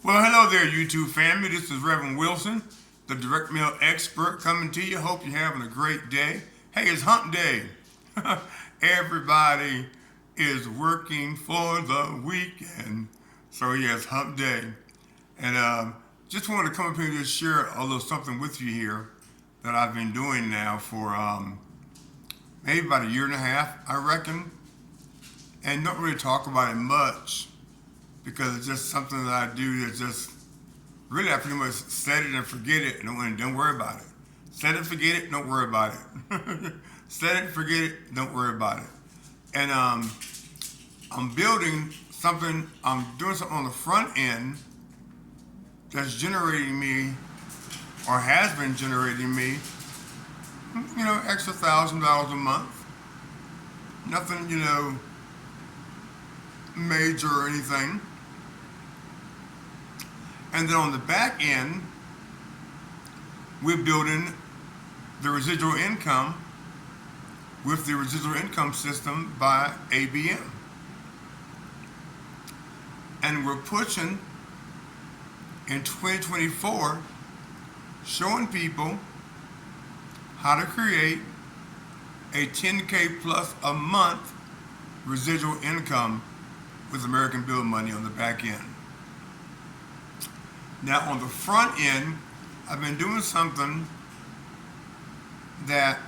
Well, hello there, YouTube family. This is Rev Andre Wilson, the direct mail expert, coming to you. Hope you're having a great day. Hey, it's hump day. Everybody is working for the weekend. So, yes, hump day. And just wanted to come up here and just share a little something with you here that I've been doing now for maybe about a year and a half, I reckon. And don't really talk about it much because it's just something that I do that's just really I pretty much set it and forget it and don't worry about it. Set it, forget it, don't worry about it. Set it, forget it, don't worry about it. And I'm building something, I'm doing something on the front end that's generating me or has been generating me, extra $1,000 a month. Nothing, major or anything. And then on the back end, we're building the residual income with the residual income system by ABM. And we're pushing in 2024, showing people how to create a 10K plus a month residual income with American Bill money on the back end. Now on the front end, I've been doing something that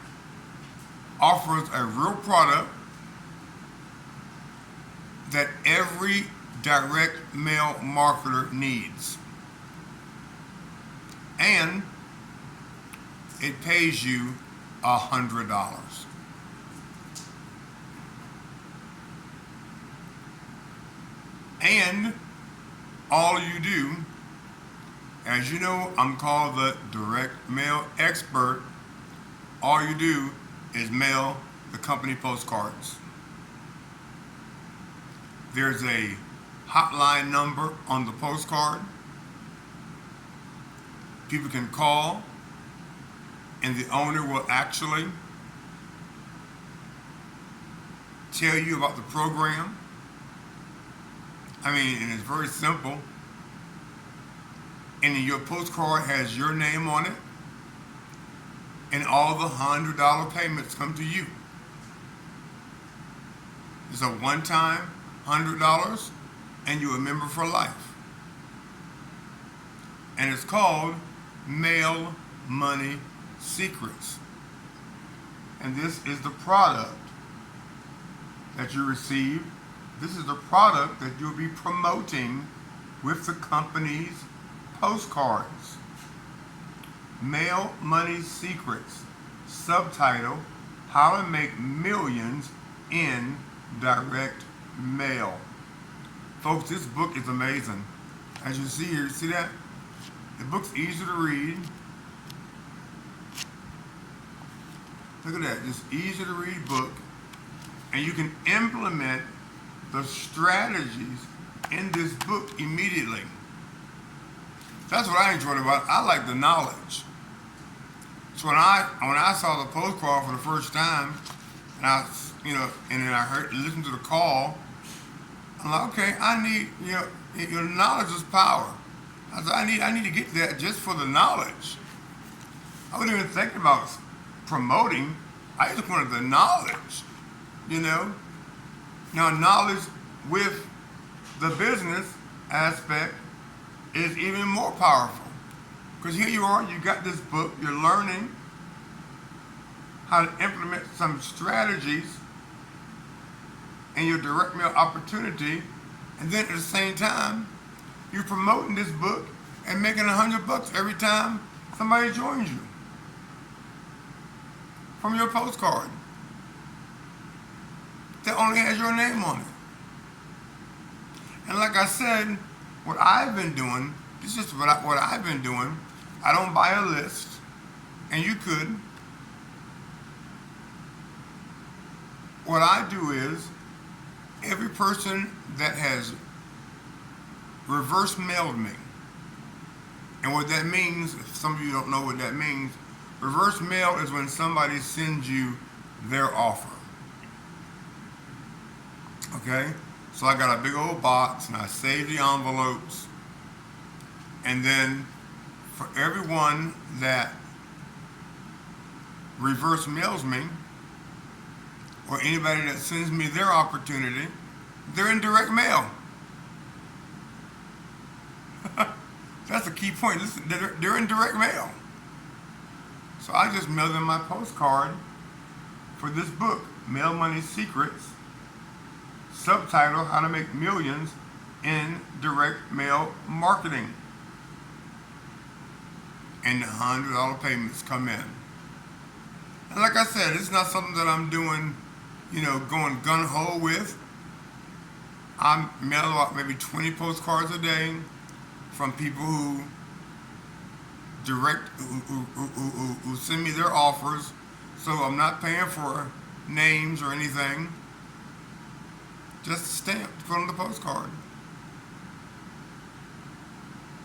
offers a real product that every direct mail marketer needs. And it pays you $100. And all you do, as you know, I'm called the direct mail expert. All you do is mail the company postcards. There's a hotline number on the postcard. People can call, and the owner will actually tell you about the program. And it's very simple. And your postcard has your name on it, and all the $100 payments come to you. It's a one-time $100, and you're a member for life. And it's called Mail Money Secrets. And this is the product that you receive. This is the product that you'll be promoting with the company's postcards. Mail Money Secrets. Subtitle, How to Make Millions in Direct Mail. Folks, this book is amazing. As you see here, see that? The book's easy to read. Look at that, just easy to read book. And you can implement the strategies in this book immediately. That's what I enjoyed about it. I like the knowledge. So when I saw the postcard for the first time, and and then I listened to the call, I'm like, okay, I need, your knowledge is power. I said, I need to get that just for the knowledge. I wasn't even thinking about promoting. I just wanted the knowledge, Now, knowledge with the business aspect is even more powerful. Because here you are, you got this book, you're learning how to implement some strategies in your direct mail opportunity, and then at the same time, you're promoting this book and making $100 every time somebody joins you from your postcard that only has your name on it. And like I said, what I've been doing, this is what I've been doing. I don't buy a list, and you could. What I do is, every person that has reverse mailed me, and what that means, if some of you don't know what that means, reverse mail is when somebody sends you their offer. Okay? So I got a big old box, and I save the envelopes, And then for everyone that reverse mails me, or anybody that sends me their opportunity, they're in direct mail. That's a key point. Listen, they're in direct mail. So I just mailed them my postcard for this book, Mail Money Secrets, subtitle, How to Make Millions in Direct Mail Marketing. And the $100 payments come in. And like I said, it's not something that I'm doing, going gun-ho with. I mail out maybe 20 postcards a day from people who who send me their offers. So I'm not paying for names or anything. Just a stamp to put on the postcard.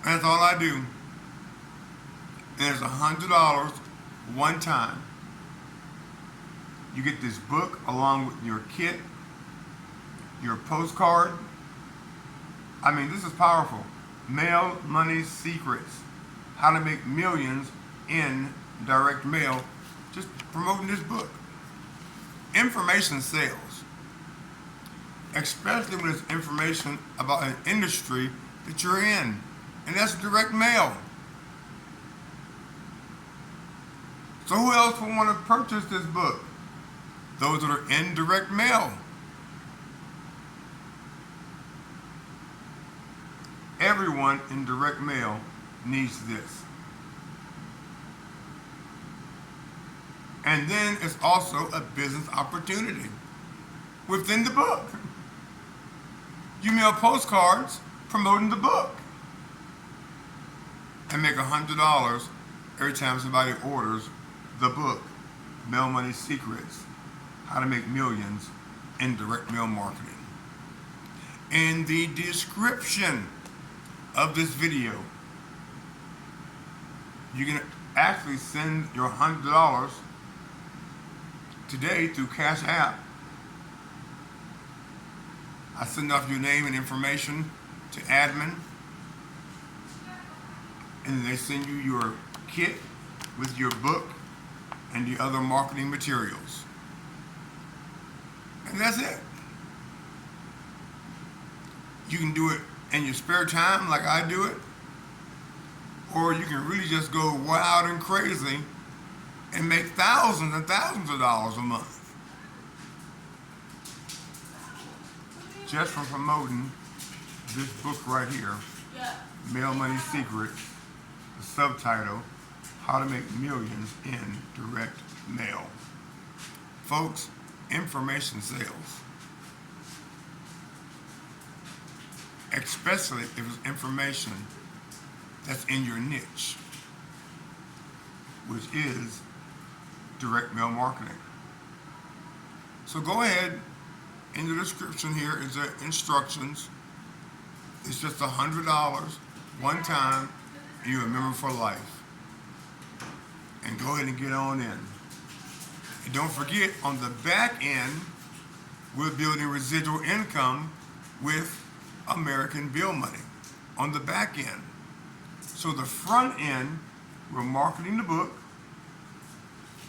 And that's all I do. And it's $100 one time. You get this book along with your kit, your postcard. I mean, this is powerful. Mail Money Secrets. How to Make Millions in Direct Mail. Just promoting this book. Information sales. Especially when it's information about an industry that you're in. And that's direct mail. So who else would want to purchase this book? Those that are in direct mail. Everyone in direct mail needs this. And then it's also a business opportunity within the book. You mail postcards promoting the book and make $100 every time somebody orders the book, Mail Money Secrets, How to Make Millions in Direct Mail Marketing. In the description of this video, you can actually send your $100 today through Cash App. I send off your name and information to admin, and then they send you your kit with your book and the other marketing materials. And that's it. You can do it in your spare time like I do it, or you can really just go wild and crazy and make thousands and thousands of dollars a month just from promoting this book right here, Mail Money Secrets, the subtitle, How to Make Millions in Direct Mail. Folks, information sales, especially if it's information that's in your niche, which is direct mail marketing. So go ahead, in the description here is the instructions. It's just $100 one time, and you're a member for life. And go ahead and get on in. And don't forget, on the back end, we're building residual income with American Bill Money on the back end. So the front end, we're marketing the book.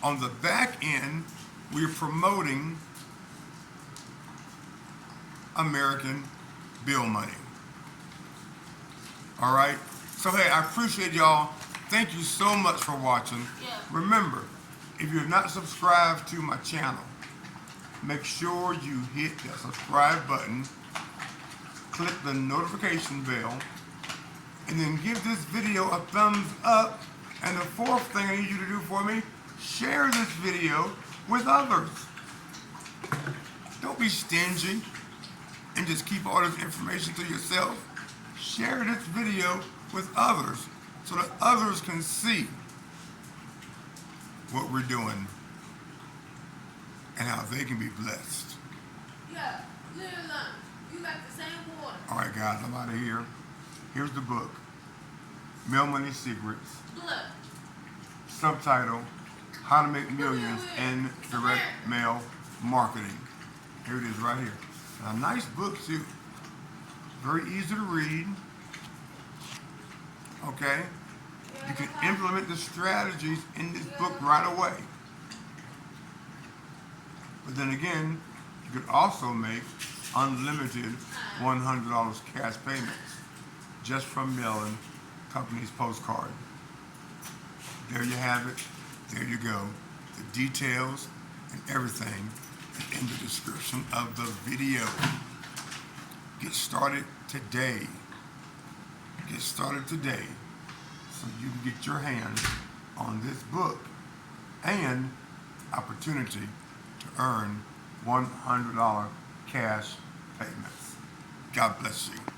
On the back end, we're promoting American Bill Money. All right? So, hey, I appreciate y'all. Thank you so much for watching. Remember, if you're not subscribed to my channel, make sure you hit that subscribe button, click the notification bell, and then give this video a thumbs up. And the fourth thing I need you to do for me, share this video with others. Don't be stingy and just keep all this information to yourself. Share this video with others so that others can see what we're doing and how they can be blessed. Yeah, you got the same water. All right, guys, I'm out of here. Here's the book, Mail Money Secrets, subtitle, How to Make Millions in Direct Mail Marketing. Here it is right here. A nice book, too. Very easy to read. Okay? You can implement the strategies in this book right away. But then again, you could also make unlimited $100 cash payments just from mailing companies' postcard. There you have it. There you go. The details and everything is in the description of the video. Get started today. Get started today so you can get your hands on this book and opportunity to earn $100 cash payments. God bless you.